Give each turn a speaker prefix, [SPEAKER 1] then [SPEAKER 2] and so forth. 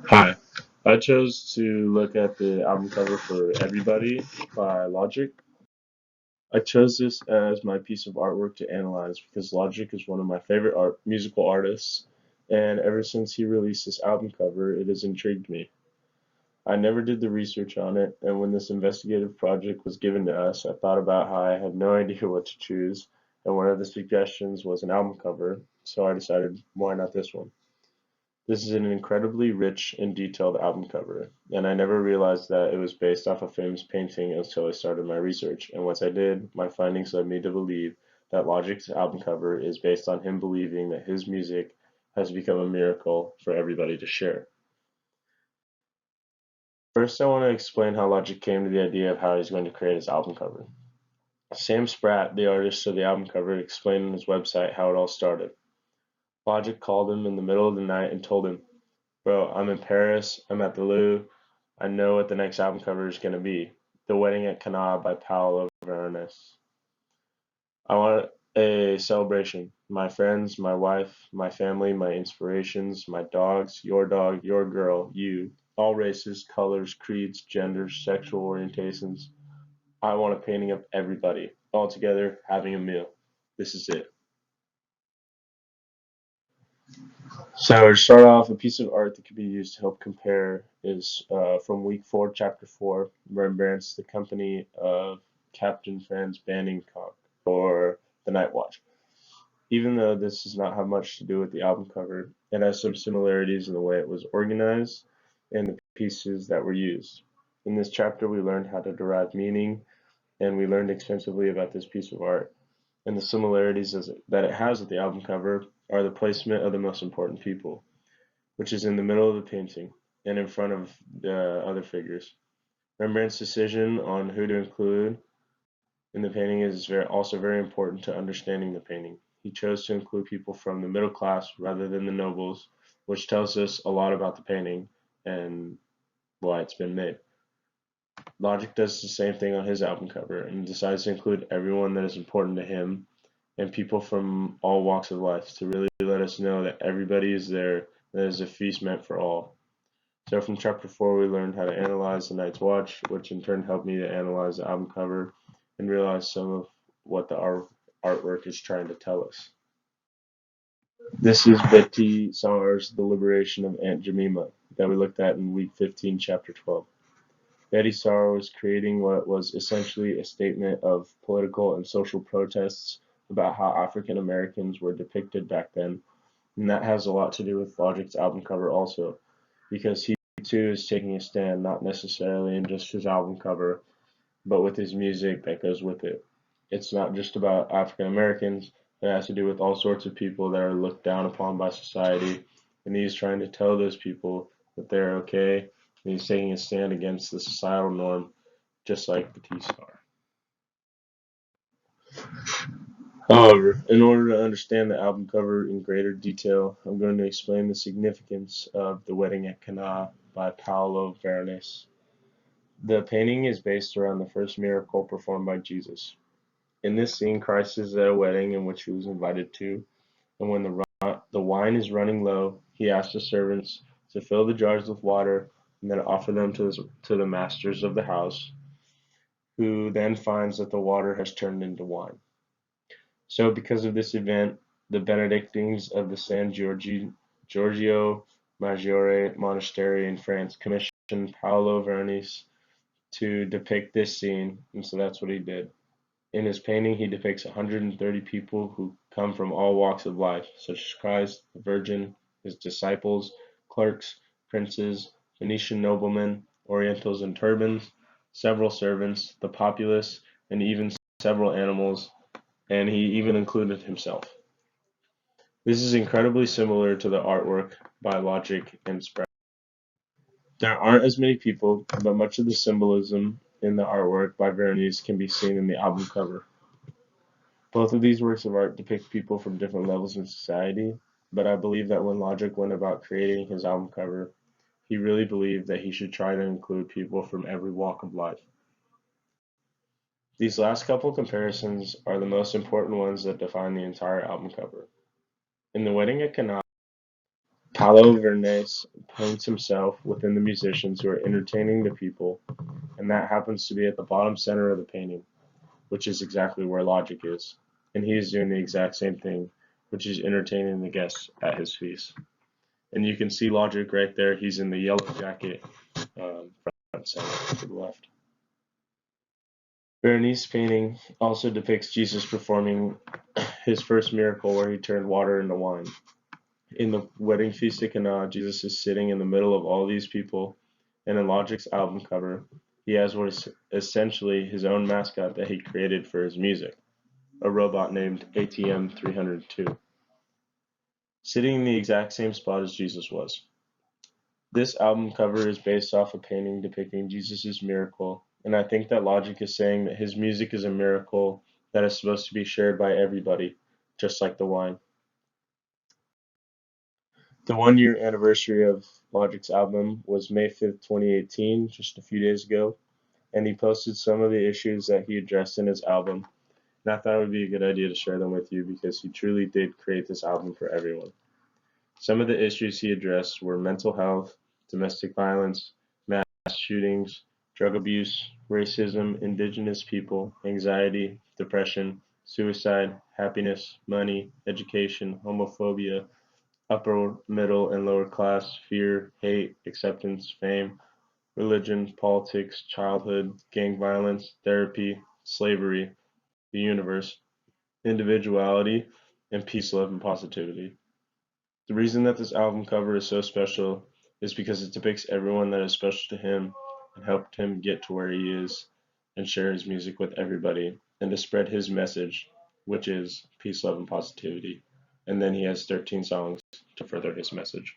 [SPEAKER 1] Hi, I chose to look at the album cover for Everybody by Logic. I chose this as my piece of artwork to analyze because Logic is one of my favorite musical artists, and ever since he released this album cover, it has intrigued me. I never did the research on it, and when this investigative project was given to us, I thought about how I had no idea what to choose, and one of the suggestions was an album cover, so I decided why not this one. This is an incredibly rich and detailed album cover, and I never realized that it was based off a famous painting until I started my research. And once I did, my findings led me to believe that Logic's album cover is based on him believing that his music has become a miracle for everybody to share. First, I want to explain how Logic came to the idea of how he's going to create his album cover. Sam Spratt, the artist of the album cover, explained on his website how it all started. Logic called him in the middle of the night and told him, "Bro, I'm in Paris. I'm at the Louvre. I know what the next album cover is going to be. The Wedding at Cana by Paolo Veronese. I want a celebration. My friends, my wife, my family, my inspirations, my dogs, dog, your girl, you. All races, colors, creeds, genders, sexual orientations. I want a painting of everybody, all together, having a meal. This is it." So to start off, a piece of art that could be used to help compare is from week 4, chapter 4, Rembrandt's The Company of Captain Franz Banningcock, or The Night Watch. Even though this does not have much to do with the album cover, it has some similarities in the way it was organized and the pieces that were used. In this chapter, we learned how to derive meaning, and we learned extensively about this piece of art. And the similarities that it has with the album cover are the placement of the most important people, which is in the middle of the painting and in front of the other figures. Rembrandt's decision on who to include in the painting is also very important to understanding the painting. He chose to include people from the middle class rather than the nobles, which tells us a lot about the painting and why it's been made. Logic does the same thing on his album cover and decides to include everyone that is important to him and people from all walks of life to really let us know that everybody is there, that is a feast meant for all. So from chapter 4, we learned how to analyze the Night's Watch, which in turn helped me to analyze the album cover and realize some of what the artwork is trying to tell us. This is Betty Saar's The Liberation of Aunt Jemima that we looked at in week 15, chapter 12. Betty Saar was creating what was essentially a statement of political and social protests about how African Americans were depicted back then, and that has a lot to do with Logic's album cover also, because he too is taking a stand not necessarily in just his album cover, but with his music that goes with it. It's not just about African Americans, it has to do with all sorts of people that are looked down upon by society, and he's trying to tell those people that they're okay, and he's taking a stand against the societal norm, just like the T-Star. However, in order to understand the album cover in greater detail, I'm going to explain the significance of The Wedding at Cana by Paolo Veronese. The painting is based around the first miracle performed by Jesus. In this scene, Christ is at a wedding in which he was invited to, and when the wine is running low, he asks the servants to fill the jars with water and then offer them to the masters of the house, who then finds that the water has turned into wine. So, because of this event, the Benedictines of the Giorgio Maggiore Monastery in France commissioned Paolo Veronese to depict this scene, and so that's what he did. In his painting, he depicts 130 people who come from all walks of life, such as Christ, the Virgin, his disciples, clerks, princes, Venetian noblemen, Orientals in turbans, several servants, the populace, and even several animals, and he even included himself. This is incredibly similar to the artwork by Logic and Spread. There aren't as many people, but much of the symbolism in the artwork by Veronese can be seen in the album cover. Both of these works of art depict people from different levels in society, but I believe that when Logic went about creating his album cover, he really believed that he should try to include people from every walk of life. These last couple comparisons are the most important ones that define the entire album cover. In The Wedding at Cana, Holofernes paints himself within the musicians who are entertaining the people, and that happens to be at the bottom center of the painting, which is exactly where Logic is. And he is doing the exact same thing, which is entertaining the guests at his feast. And you can see Logic right there. He's in the yellow jacket, front center to the left. Berenice's painting also depicts Jesus performing his first miracle where he turned water into wine. In the wedding feast at Cana, Jesus is sitting in the middle of all these people, and in Logic's album cover, he has what is essentially his own mascot that he created for his music, a robot named ATM 302, sitting in the exact same spot as Jesus was. This album cover is based off a painting depicting Jesus' miracle, and I think that Logic is saying that his music is a miracle that is supposed to be shared by everybody, just like the wine. The 1 year anniversary of Logic's album was May 5th, 2018, just a few days ago, and he posted some of the issues that he addressed in his album. And I thought it would be a good idea to share them with you because he truly did create this album for everyone. Some of the issues he addressed were mental health, domestic violence, mass shootings, drug abuse, racism, indigenous people, anxiety, depression, suicide, happiness, money, education, homophobia, upper, middle, and lower class, fear, hate, acceptance, fame, religion, politics, childhood, gang violence, therapy, slavery, the universe, individuality, and peace, love, and positivity. The reason that this album cover is so special is because it depicts everyone that is special to him and helped him get to where he is and share his music with everybody and to spread his message, which is peace, love, and positivity. And then he has 13 songs to further his message.